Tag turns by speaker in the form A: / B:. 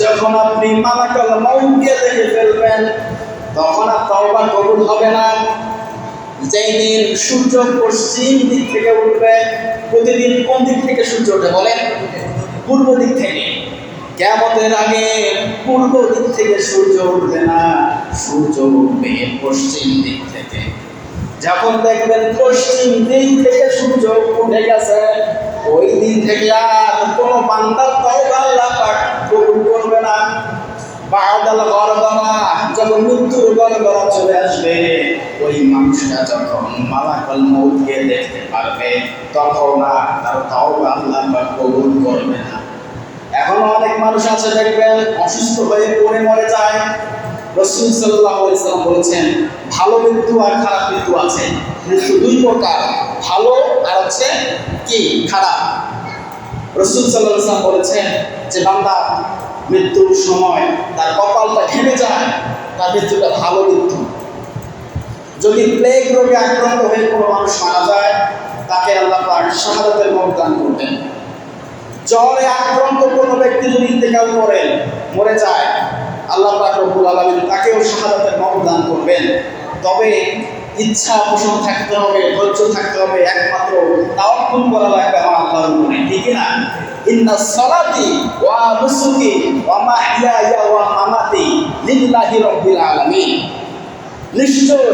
A: যখন আপনি মালাকুল মউতকে দেখে ফেলবেন তখন আর তওবা কবুল হবে না। যেই দিন সূর্য পশ্চিম দিক থেকে উঠবে, প্রতিদিন কোন দিক থেকে সূর্য ওঠে বলেন? পূর্ব দিক থেকে। কিয়ামতের আগে পূর্ব দিক থেকে সূর্য উঠবে না, সূর্য উঠবে পশ্চিম দিক থেকে। যখন দেখবেন পশ্চিম দিক থেকে সূর্য উঠে গেছে, ওই দিন থেকে আর কোনো বান্দার তওবা আল্লাহ পাক কবুল করবে না। বাদাল গরগরা, যখন মৃত্যুর গরগরা চলে আসবে, ওই মানুষটা যখন মালাকুল মউতকে দেখতে পারবে তখন আর তার তওবা আল্লাহ পাক কবুল করবে না। এখনো অনেক মানুষ আছে দেখবেন অসুস্থ হয়ে পড়ে মরে যায়। রাসূল সাল্লাল্লাহু আলাইহি ওয়াসাল্লাম বলেছেন ভালো মৃত্যু আর খারাপ মৃত্যু আছে। মৃত্যু দুই প্রকার, ভালো আর হচ্ছে কি খারাপ। রাসূল সাল্লাল্লাহু আলাইহি ওয়াসাল্লাম বলেছেন যে বান্দা মৃত্যুর সময় তার কপালটা ঘেমে যায়, তার মৃত্যুটা ভালো মৃত্যু। যদি প্লেগ রোগে আক্রান্ত হয়ে কোনো মানুষ মারা যায়, তাকে আল্লাহ পাক শাহাদাতের মওত দান করবেন। জ্বরে আক্রান্ত কোনো ব্যক্তি যদি ইন্তেকাল করে মরে যায়, আল্লাহ পাক রব্বুল আলামিন তাকেও শাহাদাতের মওত দান করবেন। তবে ইচ্ছা পোষণ থাকতে হবে, ধৈর্য থাকতে হবে, একমাত্র তাওয়াক্কুল করা লাগবে আমার আল্লাহর উপরে, ঠিক না? ইন্না সালাতি ওয়া নুসুকি ওয়া মাহইয়ায়া ওয়া মামাতি লিল্লাহি রাব্বিল আলামিন। নিশ্চয়